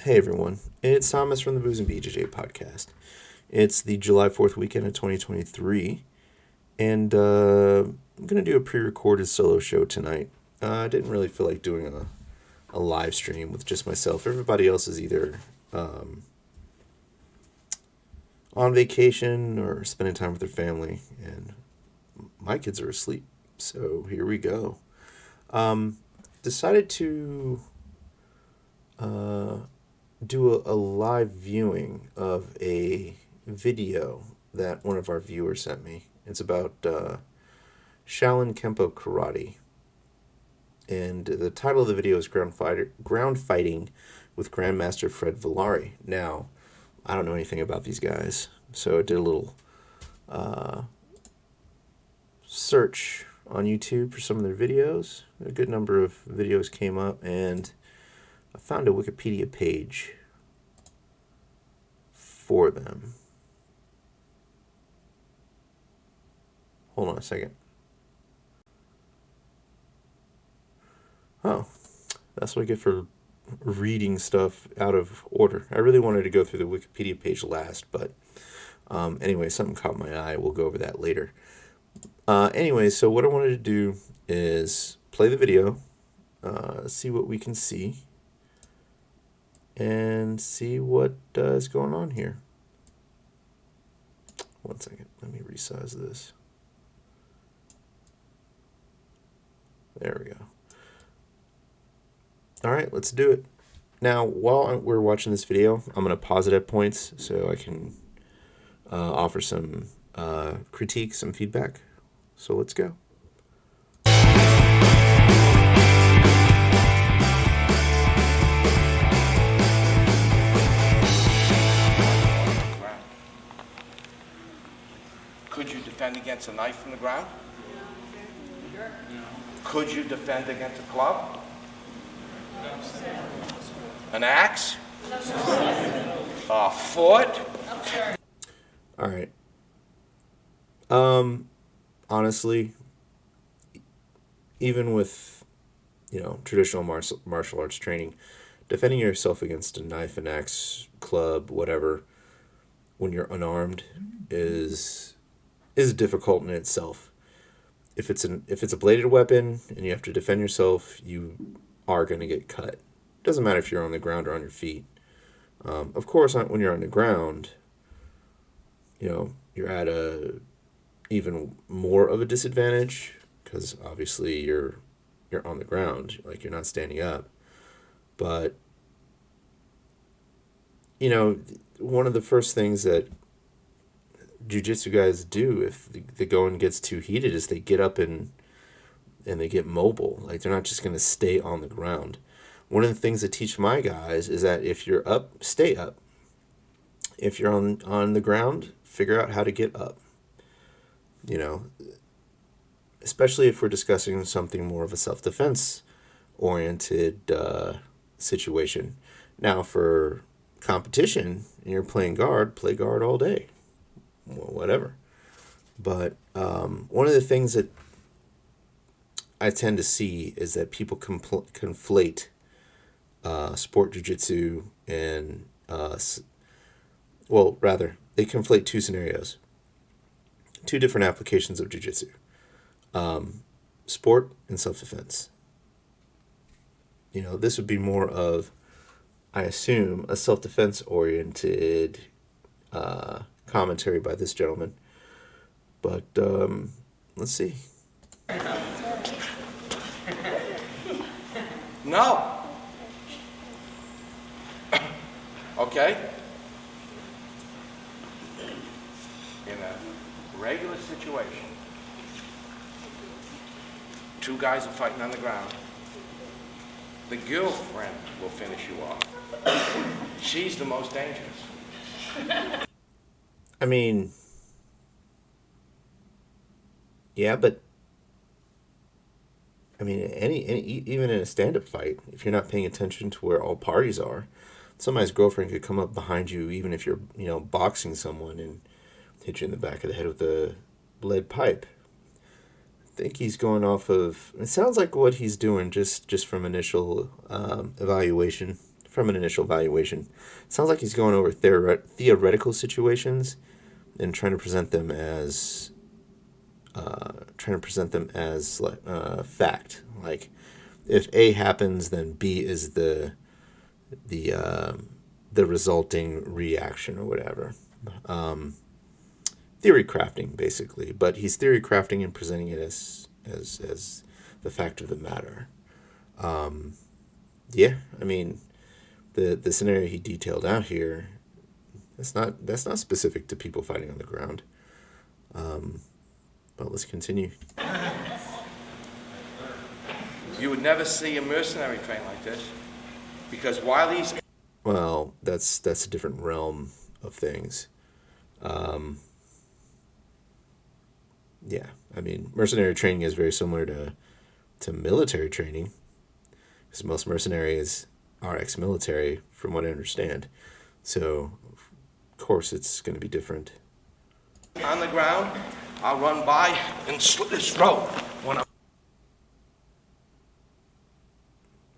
Hey everyone, it's Thomas from the Booze and BJJ podcast. It's the July 4th weekend of 2023, and I'm going to do a pre-recorded solo show tonight. I didn't really feel like doing a live stream with just myself. Everybody else is either on vacation or spending time with their family, and my kids are asleep, so here we go. Decided to do a live viewing of a video that one of our viewers sent me. It's about Shaolin Kenpo Karate. And the title of the video is Ground Fighting with Grandmaster Fred Villari. Now, I don't know anything about these guys, so I did a little search on YouTube for some of their videos. A good number of videos came up, and I found a Wikipedia page for them. Hold on a second. Oh, that's what I get for reading stuff out of order. I really wanted to go through the Wikipedia page last, but anyway, something caught my eye. We'll go over that later. Anyway, so what I wanted to do is play the video, see what we can see, and see what is going on here. One second, let me resize this. There we go. All right, let's do it. Now, while we're watching this video, I'm going to pause it at points so I can offer some critique, some feedback. So let's go. Could you defend against a knife from the ground? Could you defend against a club? An axe? A foot? All right. Honestly, even with, traditional martial arts training, defending yourself against a knife, an axe, club, whatever, when you're unarmed is difficult in itself. If it's a bladed weapon and you have to defend yourself, you are going to get cut. Doesn't matter if you're on the ground or on your feet. Of course, when you're on the ground, you're at a even more of a disadvantage because obviously you're on the ground, like you're not standing up. But one of the first things that jiu-jitsu guys do if the going gets too heated is they get up and they get mobile. Like, they're not just going to stay on the ground. One of the things I teach my guys is that if you're up, stay up. If you're on the ground, figure out how to get up. Especially if we're discussing something more of a self-defense oriented situation. Now, for competition and you're playing guard, play guard all day. Whatever. But one of the things that I tend to see is that people conflate sport jiu-jitsu and they conflate two scenarios, two different applications of jiu-jitsu, sport and self-defense. This would be more of, I assume, a self-defense oriented commentary by this gentleman. But let's see. No. Okay? In a regular situation, two guys are fighting on the ground. The girlfriend will finish you off. She's the most dangerous. I mean, yeah, but any even in a stand-up fight, if you're not paying attention to where all parties are, somebody's girlfriend could come up behind you, even if you're boxing someone, and hit you in the back of the head with a lead pipe. I think he's going off of. It sounds like what he's doing just from initial evaluation from an initial valuation. Sounds like he's going over theoretical situations and trying to present them as like fact. Like, if A happens, then B is the resulting reaction or whatever. Theory crafting, basically, but he's theory crafting and presenting it as the fact of the matter. Yeah, I mean, the scenario he detailed out here, that's not specific to people fighting on the ground. But let's continue. You would never see a mercenary train like this, because while he's... Well, that's a different realm of things. Yeah, I mean, mercenary training is very similar to military training, because most mercenaries are ex-military, from what I understand. So, of course, it's going to be different. On the ground, I'll run by and slit his throat.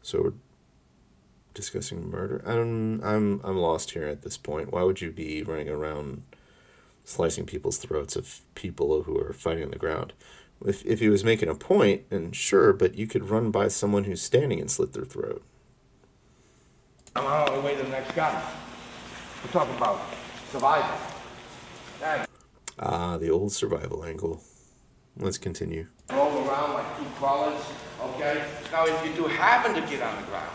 So we're discussing murder. I'm lost here at this point. Why would you be running around slicing people's throats of people who are fighting on the ground? If he was making a point, then sure, but you could run by someone who's standing and slit their throat. I'm on the way to the next guy. We're talking about survival. The old survival angle. Let's continue. Roll around like two crawlers, okay? Now, if you do happen to get on the ground,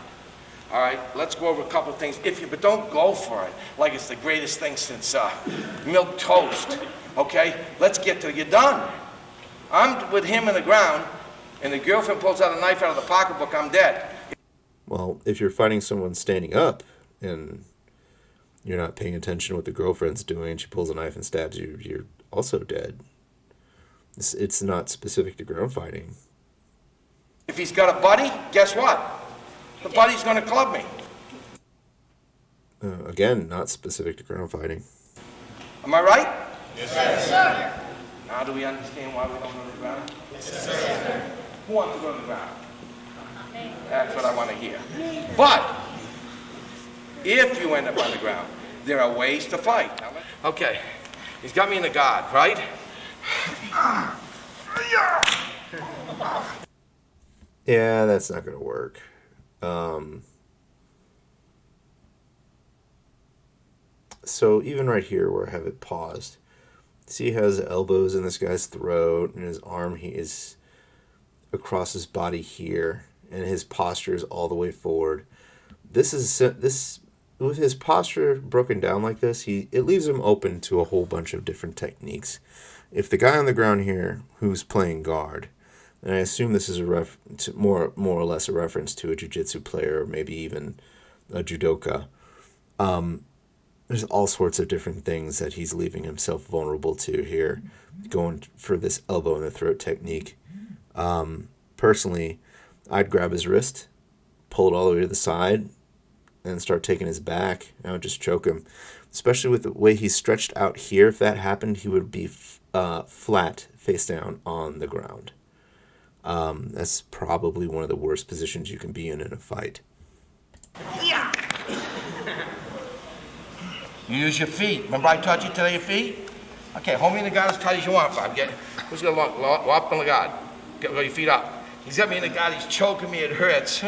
all right, let's go over a couple of things. But don't go for it like it's the greatest thing since milk toast, okay? Let's get to, you're done. I'm with him on the ground, and the girlfriend pulls out a knife out of the pocketbook, I'm dead. Well, if you're fighting someone standing up and you're not paying attention to what the girlfriend's doing and she pulls a knife and stabs you, you're also dead. It's not specific to ground fighting. If he's got a buddy, guess what? The buddy's going to club me. Again, not specific to ground fighting. Am I right? Yes, sir. Now do we understand why we don't go to the ground? Yes, sir. Who wants to go to the ground? That's what I want to hear. But if you end up on the ground, there are ways to fight. Okay, he's got me in the guard, right? Yeah, that's not going to work. So even right here where I have it paused, see he has elbows in this guy's throat and his arm he is across his body here, and his posture is all the way forward. This with his posture broken down like this, it leaves him open to a whole bunch of different techniques. If the guy on the ground here who's playing guard, and I assume this is more or less a reference to a jiu-jitsu player or maybe even a judoka, there's all sorts of different things that he's leaving himself vulnerable to here, going for this elbow in the throat technique. Personally, I'd grab his wrist, pull it all the way to the side, and start taking his back. I would just choke him. Especially with the way he's stretched out here, if that happened, he would be flat, face down on the ground. That's probably one of the worst positions you can be in a fight. Yeah. You use your feet. Remember I taught you today your feet? Okay, hold me in the guard as tight as you want, Bob. Who's going to walk up in the guard? Get your feet up. He's got me in the guard. He's choking me. It hurts.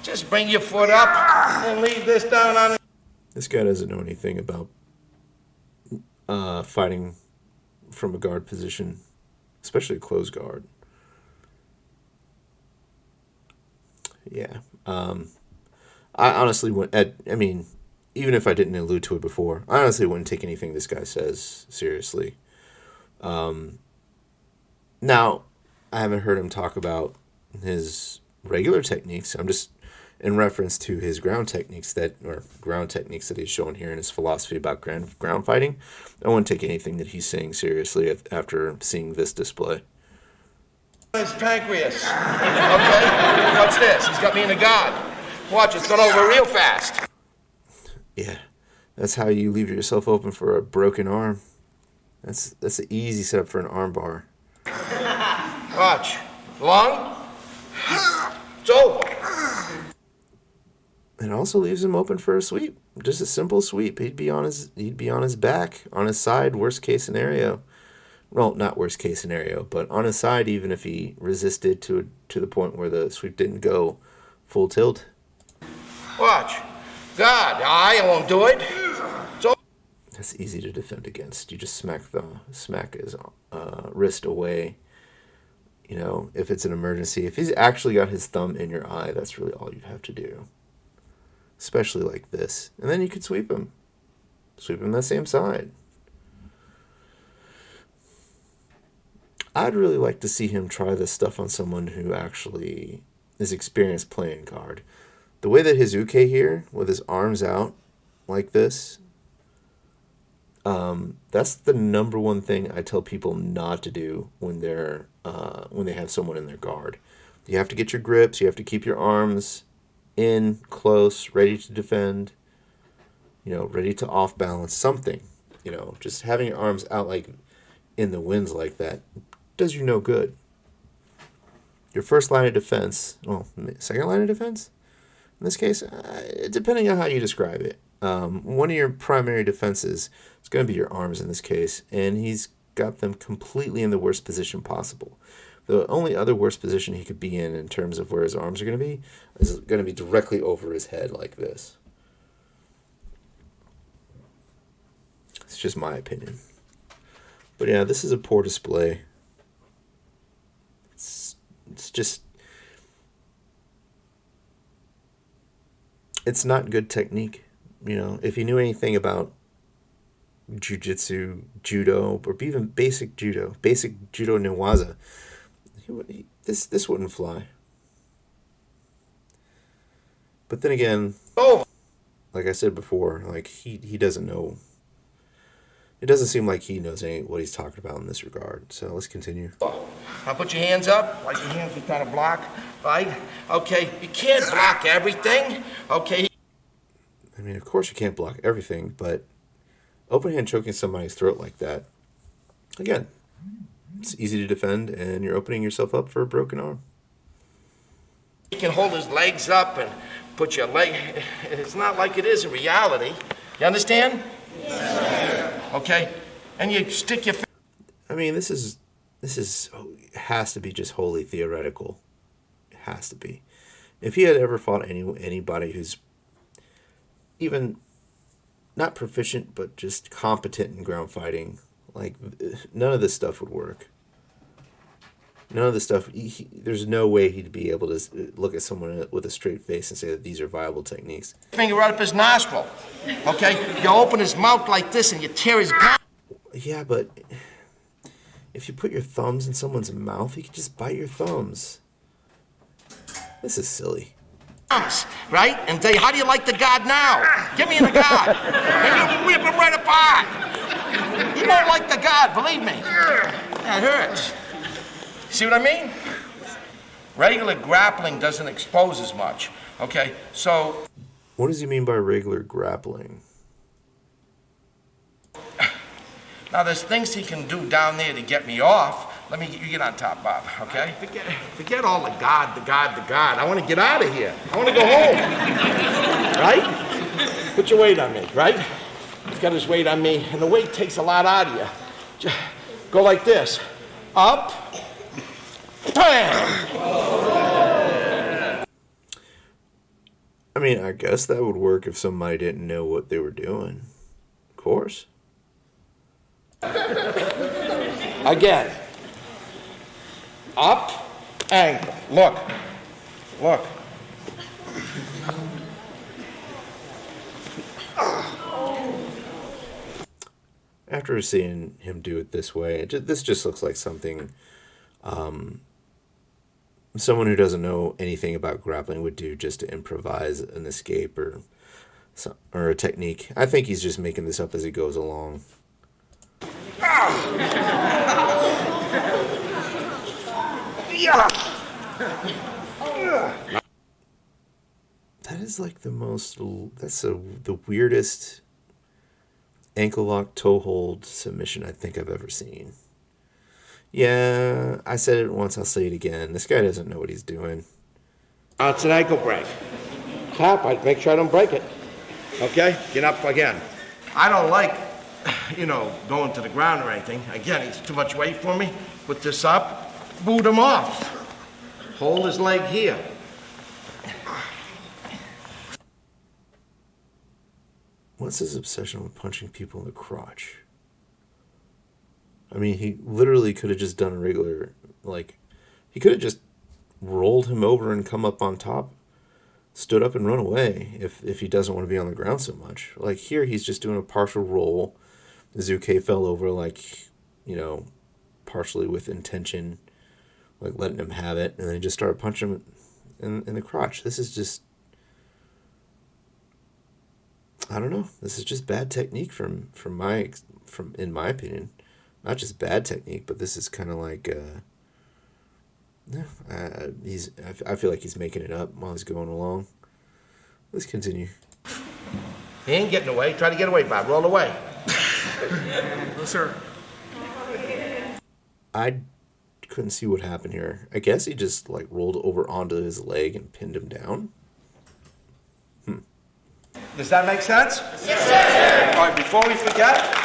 Just bring your foot up and leave this down on it. This guy doesn't know anything about fighting from a guard position, especially a closed guard. Yeah. I honestly wouldn't, even if I didn't allude to it before, I honestly wouldn't take anything this guy says seriously. Now, I haven't heard him talk about his regular techniques. I'm just in reference to his ground techniques that he's showing here in his philosophy about ground fighting. I wouldn't take anything that he's saying seriously after seeing this display. His pancreas. Okay? Watch this. He's got me in the guard. Watch, it's going over real fast. Yeah, that's how you leave yourself open for a broken arm. That's an easy setup for an arm bar. Watch. Lung. It's over. It also leaves him open for a sweep. Just a simple sweep. He'd be on his back, on his side, worst case scenario. Well, not worst case scenario, but on his side, even if he resisted to the point where the sweep didn't go full tilt. Watch. God, I won't do it. So That's easy to defend against. You just smack his wrist away. You know, if it's an emergency, if he's actually got his thumb in your eye, that's really all you have to do. Especially like this. And then you could sweep him. Sweep him that same side. I'd really like to see him try this stuff on someone who actually is experienced playing guard. The way that his uke here, with his arms out like this, that's the number one thing I tell people not to do when they have someone in their guard. You have to get your grips. You have to keep your arms in, close, ready to defend, ready to off balance something. Just having your arms out like in the winds like that does you no good. Your first line of defense, second line of defense, in this case, depending on how you describe it, one of your primary defenses is going to be your arms in this case, and he's got them completely in the worst position possible. The only other worst position he could be in terms of where his arms are going to be is going to be directly over his head like this. It's just my opinion. But yeah, this is a poor display. It's just... It's not good technique. If he knew anything about jiu-jitsu, judo, or even basic judo newaza, this wouldn't fly. But then again, like I said before, like he doesn't know. It doesn't seem like he knows what he's talking about in this regard. So let's continue. Now put your hands up, like your hands are trying to block, right? Okay, you can't block everything, okay? I mean, of course you can't block everything, but open hand choking somebody's throat like that, again, it's easy to defend, and you're opening yourself up for a broken arm. He can hold his legs up and put your leg... It's not like it is in reality. You understand? Yes. Okay? And you stick your... I mean, this has to be just wholly theoretical. It has to be. If he had ever fought anybody who's even not proficient, but just competent in ground fighting, like, none of this stuff would work. None of this stuff, there's no way he'd be able to look at someone with a straight face and say that these are viable techniques. Finger right up his nostril, okay? You open his mouth like this and you tear his gum. Yeah, but if you put your thumbs in someone's mouth, he could just bite your thumbs. This is silly. Right? And say, how do you like the guard now? Give me the guard. And you rip him right apart. You don't like the guard, believe me. That hurts. See what I mean? Regular grappling doesn't expose as much. Okay, so... What does he mean by regular grappling? Now, there's things he can do down there to get me off. You get on top, Bob, okay? Forget all the guard. I want to get out of here. I want to go home. Right? Put your weight on me, right? He's got his weight on me, and the weight takes a lot out of you. Just go like this. Up. Bam! I mean, I guess that would work if somebody didn't know what they were doing. Of course. Again. Up, ankle. Look. After seeing him do it this way, this just looks like something someone who doesn't know anything about grappling would do just to improvise an escape or a technique. I think he's just making this up as he goes along. That is like the weirdest ankle lock toe hold submission I think I've ever seen. Yeah, I said it once, I'll say it again. This guy doesn't know what he's doing. It's an ankle break. tap, I make sure I don't break it. Okay? Get up again. I don't like, going to the ground or anything. Again, it's too much weight for me. Put this up, boot him off. Hold his leg here. What's his obsession with punching people in the crotch? I mean, he literally could have just done a regular, he could have just rolled him over and come up on top, stood up and run away if he doesn't want to be on the ground so much. Like here, he's just doing a partial roll. Zuke fell over, partially with intention, letting him have it, and then he just started punching him in the crotch. This is just, I don't know. This is just bad technique in my opinion. Not just bad technique, but this is kind of I feel like he's making it up while he's going along. Let's continue. He ain't getting away. Try to get away, Bob. Roll away. No, sir. I couldn't see what happened here. I guess he just rolled over onto his leg and pinned him down. Does that make sense? Yes, sir. All right, before we forget,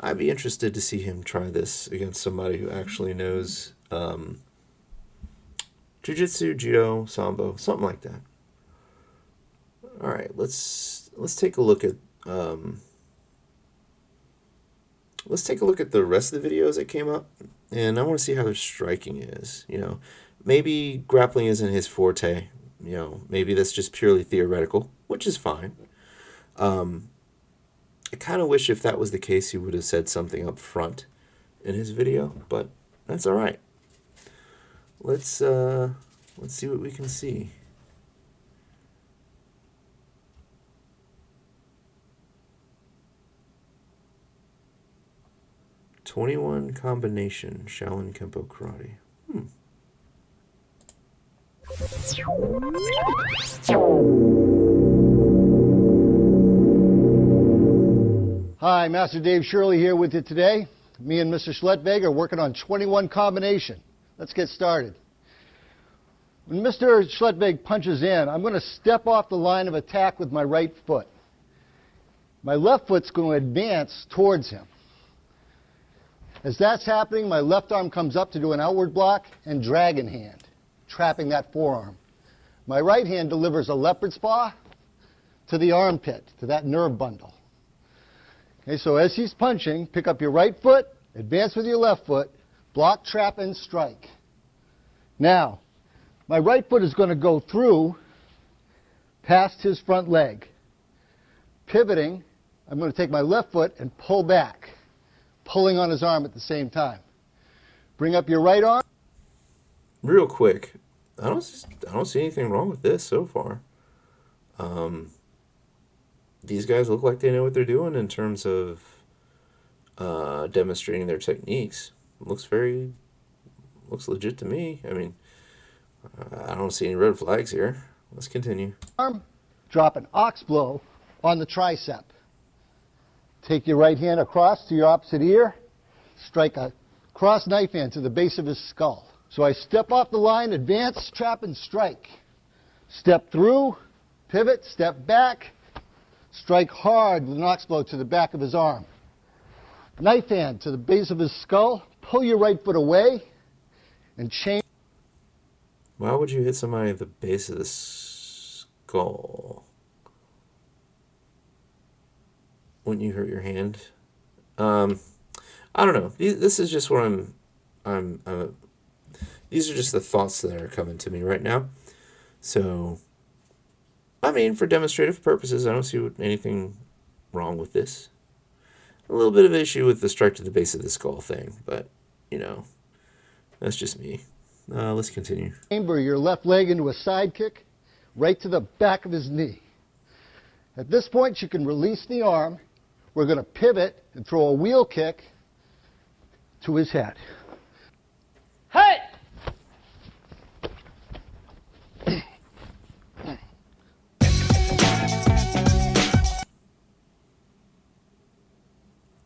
I'd be interested to see him try this against somebody who actually knows jiu-jitsu, judo, sambo, something like that. All right, let's take a look at the rest of the videos that came up, and I want to see how their striking is. Maybe grappling isn't his forte. Maybe that's just purely theoretical, which is fine. I kind of wish if that was the case, he would have said something up front in his video, but that's all right. Let's see what we can see. '21 combination Shaolin Kenpo Karate. Hi, Master Dave Shirley here with you today. Me and Mr. Schlettweg are working on 21 combination. Let's get started. When Mr. Schlettweg punches in, I'm going to step off the line of attack with my right foot. My left foot's going to advance towards him. As that's happening, my left arm comes up to do an outward block and dragon hand, trapping that forearm. My right hand delivers a leopard's paw to the armpit, to that nerve bundle. Okay, so as he's punching, pick up your right foot, advance with your left foot, block, trap, and strike. Now, my right foot is going to go through past his front leg. Pivoting, I'm going to take my left foot and pull back, pulling on his arm at the same time. Bring up your right arm. Real quick, I don't see anything wrong with this so far. These guys look like they know what they're doing in terms of demonstrating their techniques. Looks legit to me. I mean, I don't see any red flags here. Let's continue. Arm, drop an ox blow on the tricep. Take your right hand across to your opposite ear, strike a cross knife hand to the base of his skull. So I step off the line, advance, trap, and strike. Step through, pivot, step back, strike hard with an ox blow to the back of his arm. Knife hand to the base of his skull, pull your right foot away, and change. Why would you hit somebody at the base of the skull? Wouldn't you hurt your hand? I don't know. This is just what these are just the thoughts that are coming to me right now. So, I mean, for demonstrative purposes, I don't see anything wrong with this. A little bit of issue with the strike to the base of the skull thing, but, that's just me. Let's continue. Chamber your left leg into a side kick, right to the back of his knee. At this point, you can release the arm. We're going to pivot and throw a wheel kick to his head. Hey!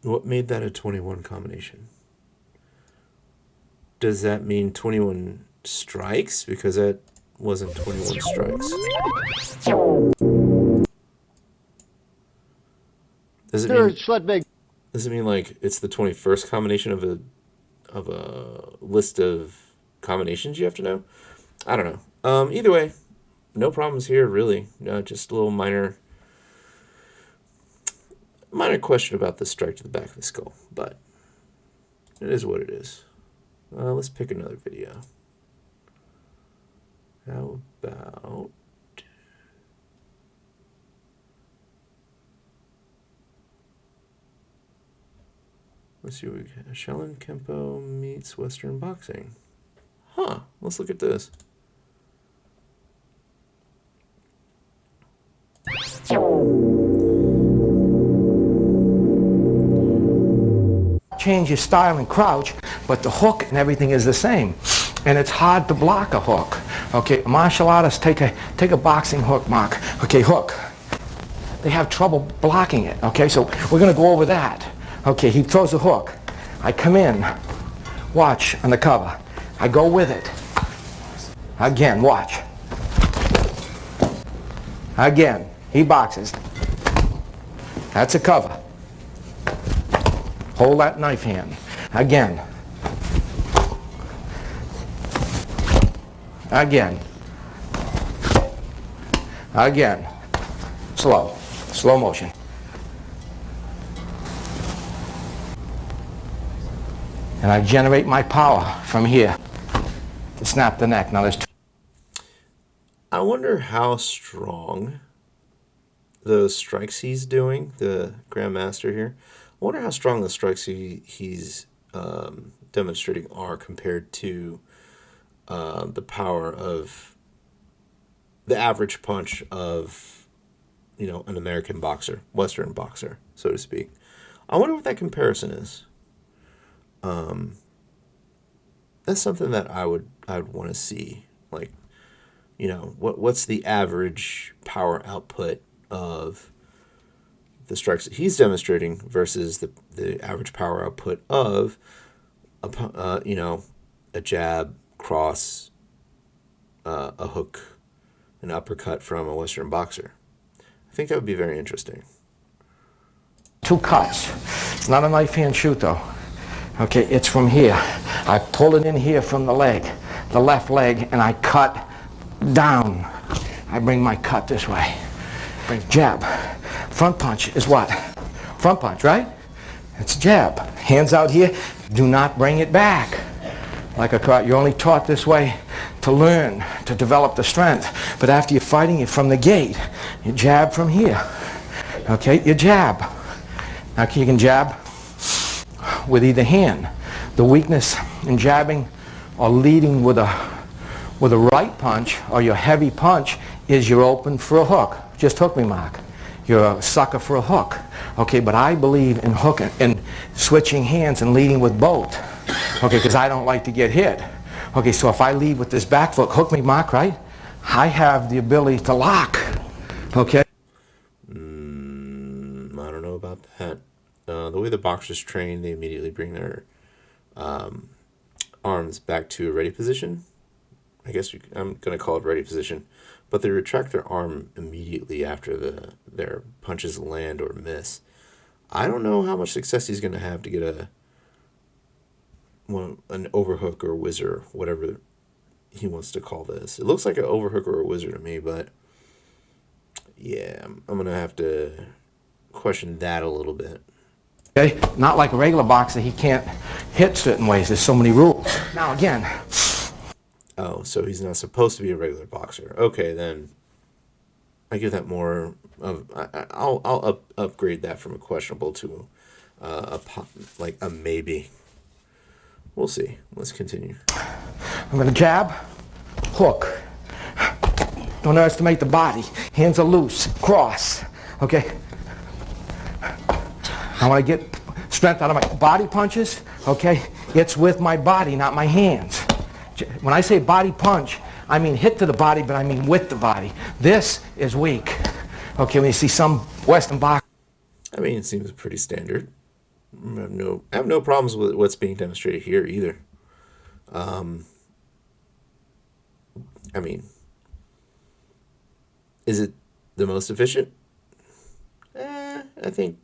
What made that a 21 combination? Does that mean 21 strikes? Because that wasn't 21 strikes. Does it Mr. mean, Schlettwig, does it mean like it's the 21st combination of a list of combinations you have to know? I don't know. Either way, no problems here really. Just a little minor question about the strike to the back of the skull, but it is what it is. Let's pick another video. How about... Let's see what we got. Shaolin Kenpo meets Western boxing. Huh, let's look at this. Change your style and crouch, but the hook and everything is the same. And it's hard to block a hook. Okay, martial artists take a boxing hook, Mark. Okay, hook. They have trouble blocking it. Okay, so we're gonna go over that. Okay, he throws a hook. I come in, watch on the cover. I go with it. Again, watch. Again, he boxes. That's a cover. Hold that knife hand. Again. Again. Again. Slow. Slow motion. And I generate my power from here to snap the neck. Now there's two. I wonder how strong those strikes he's doing, the Grandmaster here. I wonder how strong the strikes he's demonstrating are compared to the power of the average punch of, you know, an American boxer, Western boxer, so to speak. I wonder what that comparison is. That's something that I would want to see. Like, you know, what's the average power output of the strikes that he's demonstrating versus the average power output of you know, a jab, cross, a hook, an uppercut from a Western boxer. I think that would be very interesting. Two cuts. It's not a knife hand shoot though. Okay, it's from here. I pull it in here from the leg, the left leg, and I cut down. I bring my cut this way. Bring jab. Front punch is what? Front punch, right? It's jab. Hands out here. Do not bring it back. Like a karate, you're only taught this way to learn, to develop the strength. But after you're fighting it from the gate, you jab from here. Okay, you jab. Now you can jab with either hand. The weakness in jabbing or leading with a right punch or your heavy punch is you're open for a hook. Just hook me, Mark. You're a sucker for a hook. Okay, but I believe in hooking and switching hands and leading with both. Okay, because I don't like to get hit. Okay, so if I lead with this back foot, hook me, Mark, right? I have the ability to lock. Okay? I don't know about that. The way the boxers train, they immediately bring their arms back to a ready position. I guess I'm going to call it ready position. But they retract their arm immediately after their punches land or miss. I don't know how much success he's going to have to get an overhook or whizzer, whatever he wants to call this. It looks like an overhook or a whizzer to me, but yeah, I'm going to have to question that a little bit. Okay? Not like a regular boxer, he can't hit certain ways. There's so many rules. Now again. Oh, so he's not supposed to be a regular boxer. Okay, then I give that more of... I'll upgrade that from a questionable to like a maybe. We'll see. Let's continue. I'm going to jab, hook. Don't underestimate the body. Hands are loose. Cross. Okay? I want to get strength out of my body punches. Okay? It's with my body, not my hands. When I say body punch, I mean hit to the body, but I mean with the body. This is weak. Okay, when you see some Western boxers. I mean, it seems pretty standard. I have no problems with what's being demonstrated here either. I mean, is it the most efficient? I think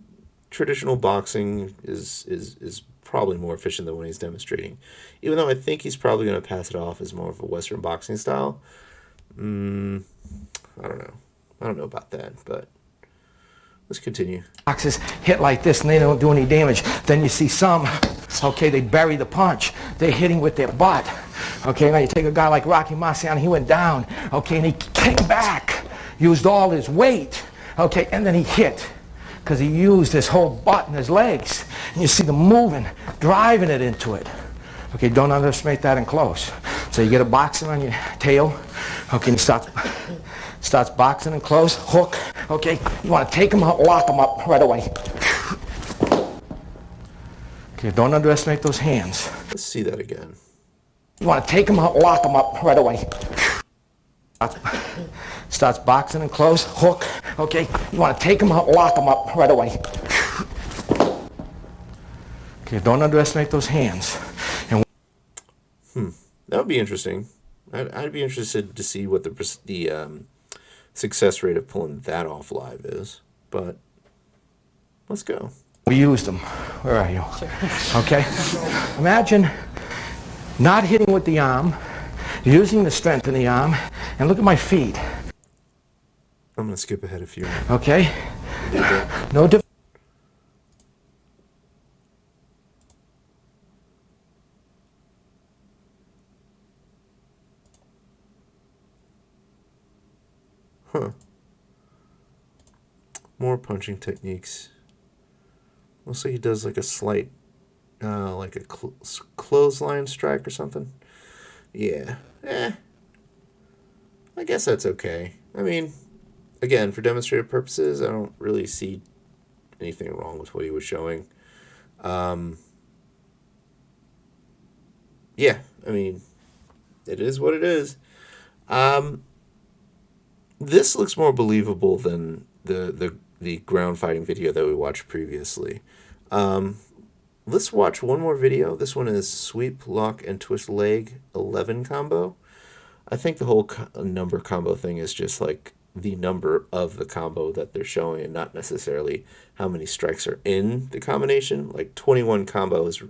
traditional boxing is probably more efficient than what he's demonstrating. Even though I think he's probably going to pass it off as more of a Western boxing style. I don't know. I don't know about that, but let's continue. Boxes hit like this and they don't do any damage. Then you see some, okay, they bury the punch. They're hitting with their butt. Okay, now you take a guy like Rocky Marciano, he went down, okay, and he came back, used all his weight, okay, and then he hit. Because he used his whole butt and his legs. And you see them moving, driving it into it. Okay, don't underestimate that in close. So you get a boxer on your tail, okay, and he starts boxing in close, hook, okay, you want to take him out, lock him up right away. Okay, don't underestimate those hands. Let's see that again. You want to take him out, lock him up right away. Starts boxing in close, hook, okay, you want to take him out, lock him up right away. Okay, don't underestimate those hands. And that would be interesting. I'd be interested to see what the success rate of pulling that off live is. But let's go. we used them. Where are you? Okay? Imagine not hitting with the arm, using the strength in the arm, and look at my feet. I'm going to skip ahead a few. Okay? No diff- Huh. More punching techniques. Looks like he does like a slight, like a clothesline strike or something. Yeah. I guess that's okay. I mean, again, for demonstrative purposes, I don't really see anything wrong with what he was showing. Yeah, I mean, it is what it is. This looks more believable than the ground fighting video that we watched previously. Let's watch one more video. This one is sweep, lock, and twist leg 11 combo. I think the whole number combo thing is just like the number of the combo that they're showing and not necessarily how many strikes are in the combination. Like 21 combo is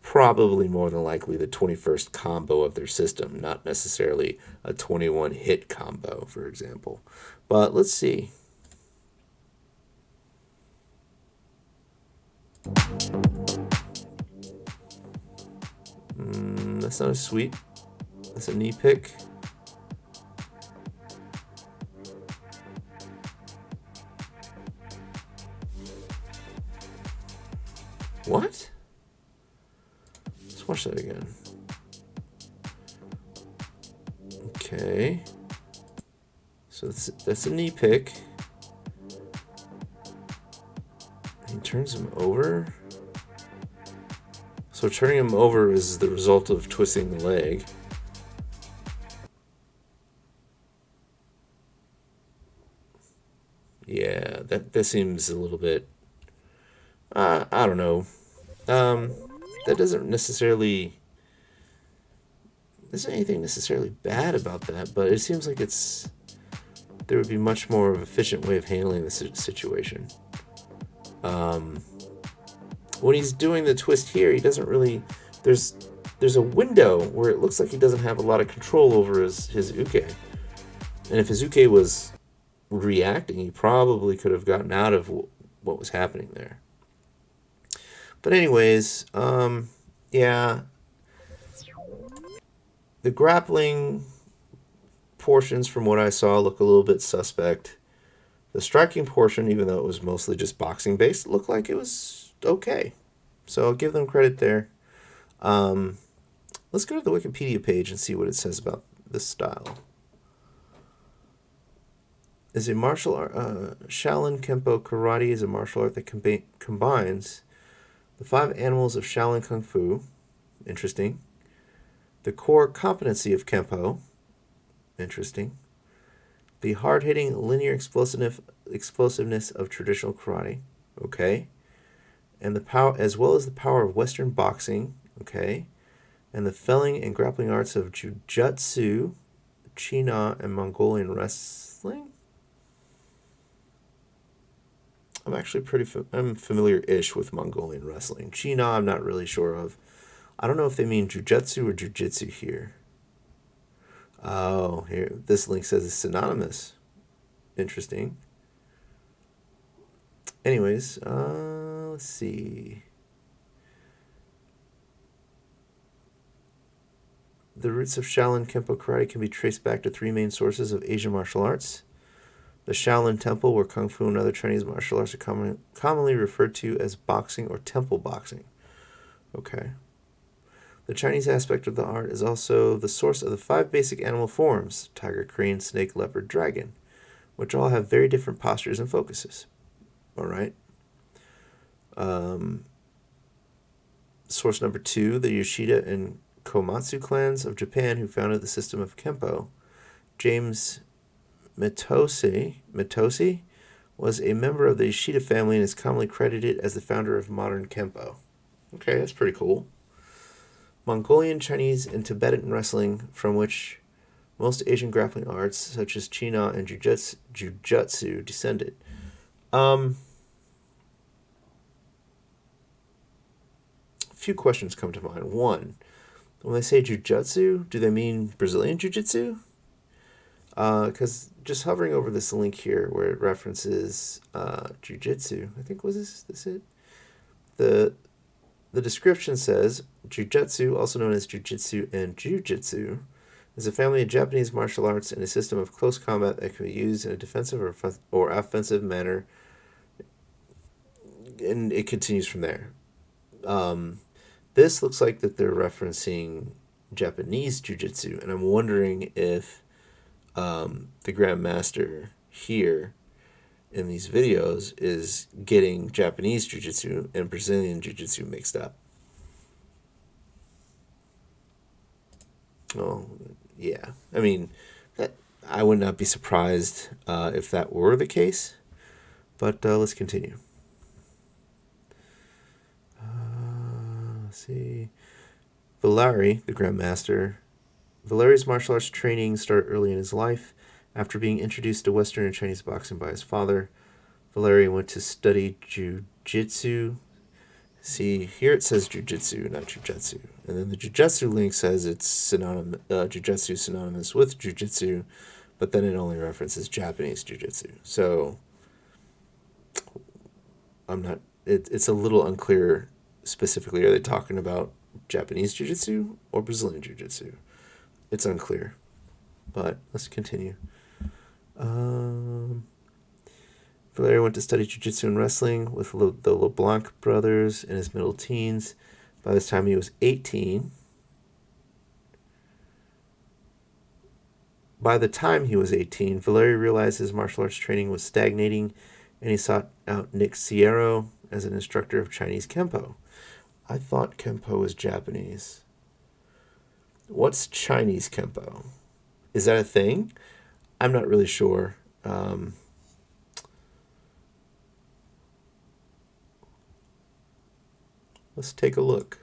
probably more than likely the 21st combo of their system, not necessarily a 21 hit combo, for example. But let's see. That's not a sweep. That's a knee pick. What? Let's watch that again. Okay. So that's a knee pick. He turns him over. So turning him over is the result of twisting the leg. Yeah, that seems a little bit... I don't know. That doesn't necessarily... There's anything necessarily bad about that, but it seems like there would be much more of an efficient way of handling the situation. When he's doing the twist here, he doesn't really... There's a window where it looks like he doesn't have a lot of control over his uke. And if his uke was reacting, he probably could have gotten out of what was happening there. But anyways, yeah. The grappling portions, from what I saw, look a little bit suspect. The striking portion, even though it was mostly just boxing based, looked like it was okay. So I'll give them credit there. Let's go to the Wikipedia page and see what it says about this style. Is a martial art, Shaolin Kenpo Karate is a martial art that combines the 5 animals of Shaolin Kung Fu. Interesting. The core competency of Kenpo. Interesting. The hard-hitting linear explosiveness of traditional karate. Okay. And the power, as well as the power of Western boxing. Okay. And the felling and grappling arts of jujutsu, China and Mongolian wrestling. I'm actually I'm familiar-ish with Mongolian wrestling. China, I'm not really sure of. I don't know if they mean jujutsu or jujitsu here. Oh, here, this link says it's synonymous. Interesting. Anyways, let's see. The roots of Shaolin Kenpo Karate can be traced back to three main sources of Asian martial arts. The Shaolin Temple, where Kung Fu and other Chinese martial arts are commonly referred to as boxing or temple boxing. Okay. The Chinese aspect of the art is also the source of the 5 basic animal forms: tiger, crane, snake, leopard, dragon, which all have very different postures and focuses. All right. Source number 2, the Yoshida and Komatsu clans of Japan, who founded the system of Kenpo. James Mitosi was a member of the Yoshida family and is commonly credited as the founder of modern Kenpo. Okay, that's pretty cool. Mongolian, Chinese, and Tibetan wrestling, from which most Asian grappling arts, such as China and Jujutsu, descended. A few questions come to mind. One, when they say Jujutsu, do they mean Brazilian Jiu-Jitsu? Because just hovering over this link here where it references Jiu-Jitsu, I think, was this it? The description says, Jiu-Jitsu, also known as Jiu-Jitsu and Jiu-Jitsu, is a family of Japanese martial arts and a system of close combat that can be used in a defensive or offensive manner. And it continues from there. This looks like that they're referencing Japanese Jiu-Jitsu, and I'm wondering if the Grandmaster here in these videos is getting Japanese Jiu-Jitsu and Brazilian Jiu-Jitsu mixed up. Oh, yeah. I mean, I would not be surprised if that were the case, but let's continue. Let's see. Valari, the Grandmaster. Valeri's martial arts training started early in his life. After being introduced to Western and Chinese boxing by his father, Valeri went to study Jiu-Jitsu. See, here it says Jiu-Jitsu, not Jiu-Jitsu. And then the Jiu-Jitsu link says it's synonymous, Jiu-Jitsu synonymous with Jiu-Jitsu, but then it only references Japanese Jiu-Jitsu. So, it's a little unclear specifically. Are they talking about Japanese Jiu-Jitsu or Brazilian Jiu-Jitsu? It's unclear, but let's continue. Valeri went to study jiu-jitsu and wrestling with the LeBlanc brothers in his middle teens. By this time, he was 18. By the time he was 18, Valeri realized his martial arts training was stagnating, and he sought out Nick Sierro as an instructor of Chinese Kenpo. I thought Kenpo was Japanese. What's Chinese Kenpo? Is that a thing? I'm not really sure. Let's take a look.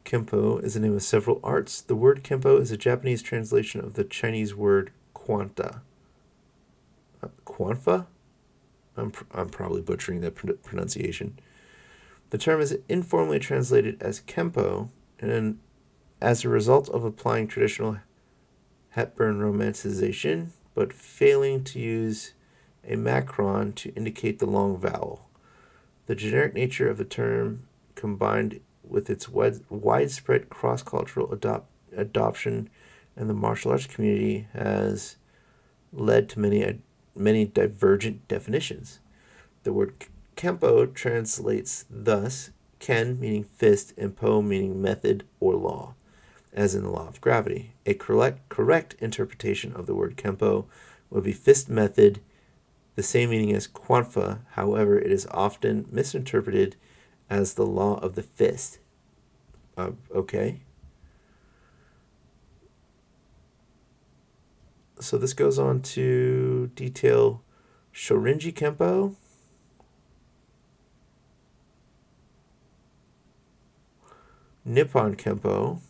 Kenpo is the name of several arts. The word Kenpo is a Japanese translation of the Chinese word Quanta. Quanfa? I'm probably butchering that pronunciation. The term is informally translated as Kenpo, and as a result of applying traditional Hepburn romanticization, but failing to use a macron to indicate the long vowel. The generic nature of the term, combined with its widespread cross-cultural adoption in the martial arts community, has led to many divergent definitions. The word Kenpo translates thus: Ken meaning fist and Po meaning method or law, as in the law of gravity. A correct interpretation of the word Kenpo would be fist method, the same meaning as Quanfa. However, it is often misinterpreted as the law of the fist. Okay. So this goes on to detail Shorinji Kenpo, Nippon Kenpo.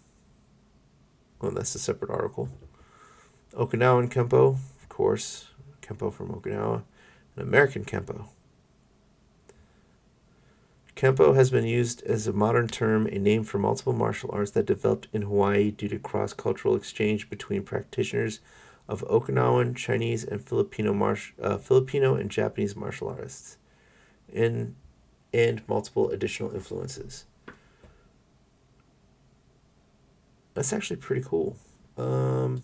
Oh, that's a separate article. Okinawan Kenpo, of course, Kenpo from Okinawa, and American Kenpo. Kenpo has been used as a modern term, a name for multiple martial arts that developed in Hawaii due to cross-cultural exchange between practitioners of Okinawan, Chinese, and Filipino and Japanese martial artists, and multiple additional influences. That's actually pretty cool. Okay,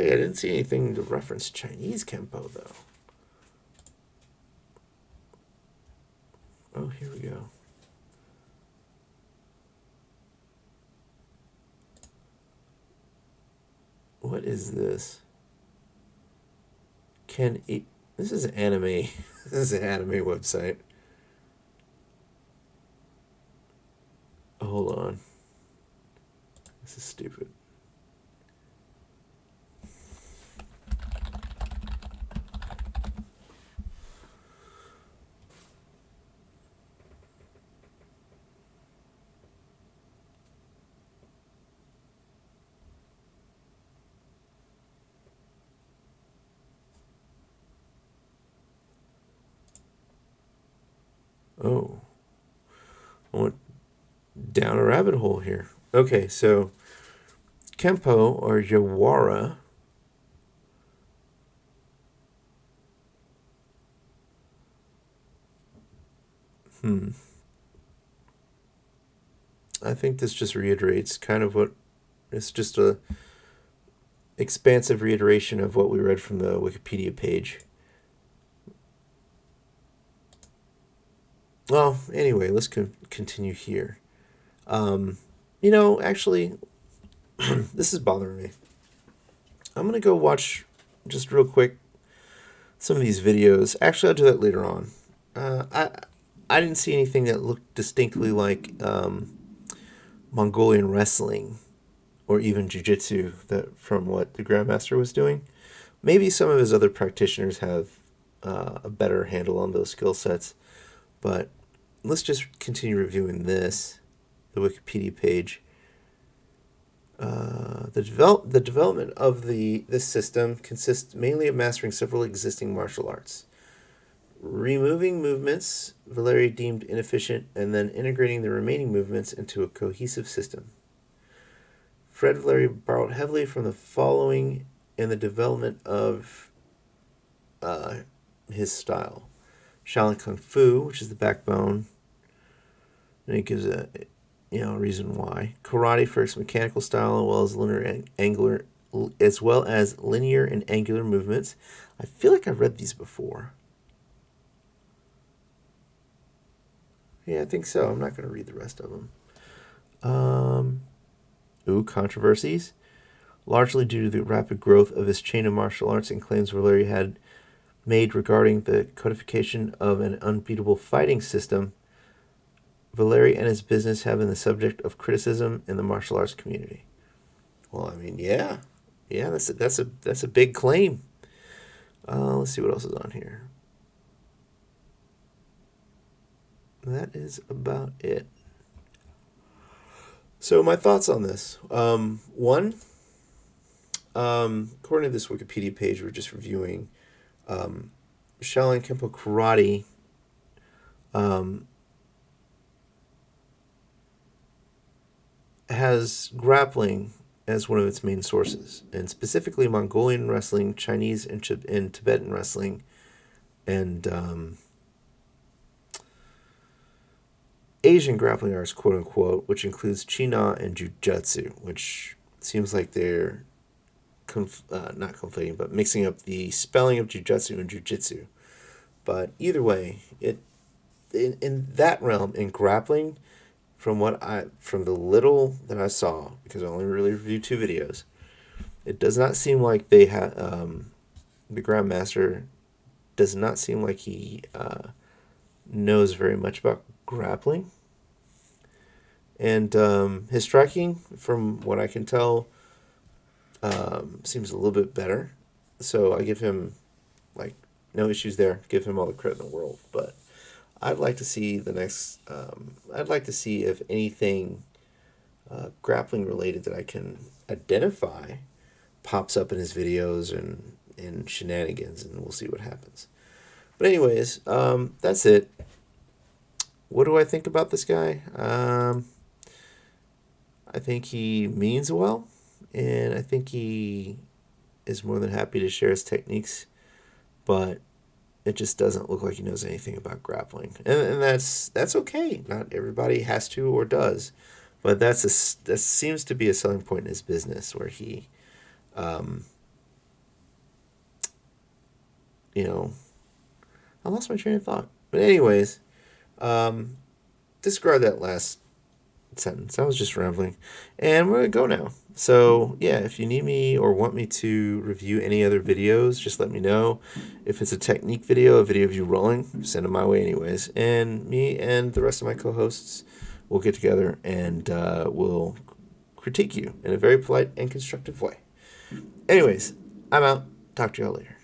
I didn't see anything to reference Chinese Kenpo, though. Oh, here we go. What is this? This is anime. This is an anime website. Oh, hold on. This is stupid. Oh, I went down a rabbit hole here. Okay, so Kenpo or Yawara I think this just reiterates kind of what it's just a expansive reiteration of what we read from the Wikipedia page. Well, anyway, let's continue here. Actually, this is bothering me. I'm going to go watch, just real quick, some of these videos. Actually, I'll do that later on. I didn't see anything that looked distinctly like Mongolian wrestling or even jiu-jitsu from what the Grandmaster was doing. Maybe some of his other practitioners have a better handle on those skill sets, but let's just continue reviewing this, the Wikipedia page. The development of this system consists mainly of mastering several existing martial arts, removing movements Valeri deemed inefficient, and then integrating the remaining movements into a cohesive system. Fred Valeri borrowed heavily from the following in the development of his style: Shaolin Kung Fu, which is the backbone, and it gives a reason why. Karate for its mechanical style, as well as linear and angular movements. I feel like I read these before. Yeah, I think so. I'm not going to read the rest of them. Controversies. Largely due to the rapid growth of his chain of martial arts and claims Valeri had made regarding the codification of an unbeatable fighting system, Valeri and his business have been the subject of criticism in the martial arts community. Well, I mean, yeah, that's a big claim. Let's see what else is on here. That is about it. So my thoughts on this. One, according to this Wikipedia page we're just reviewing, Shaolin Kenpo Karate has grappling as one of its main sources, and specifically Mongolian wrestling, Chinese and Tibetan wrestling, and Asian grappling arts, quote unquote, which includes Chi-Na and Jiu-Jitsu, which seems like they're not conflating, but mixing up the spelling of Jiu-Jitsu and Jiu-Jitsu. But either way, in that realm, in grappling, from the little that I saw, because I only really reviewed 2 videos, it does not seem like they had the Grandmaster does not seem like he knows very much about grappling. And his striking, from what I can tell, seems a little bit better. So I give him, like, no issues there. Give him all the credit in the world. But I'd like to see the next, I'd like to see if anything grappling related that I can identify pops up in his videos and shenanigans, and we'll see what happens. But anyways, that's it. What do I think about this guy? I think he means well, and I think he is more than happy to share his techniques, but it just doesn't look like he knows anything about grappling, and that's okay. Not everybody has to or does, but that seems to be a selling point in his business where he, you know, I lost my train of thought. But anyways, discard that last sentence. I was just rambling. And we're going to go now. So, yeah, if you need me or want me to review any other videos, just let me know. If it's a technique video, a video of you rolling, send them my way anyways. And me and the rest of my co-hosts will get together and we'll critique you in a very polite and constructive way. Anyways, I'm out. Talk to y'all later.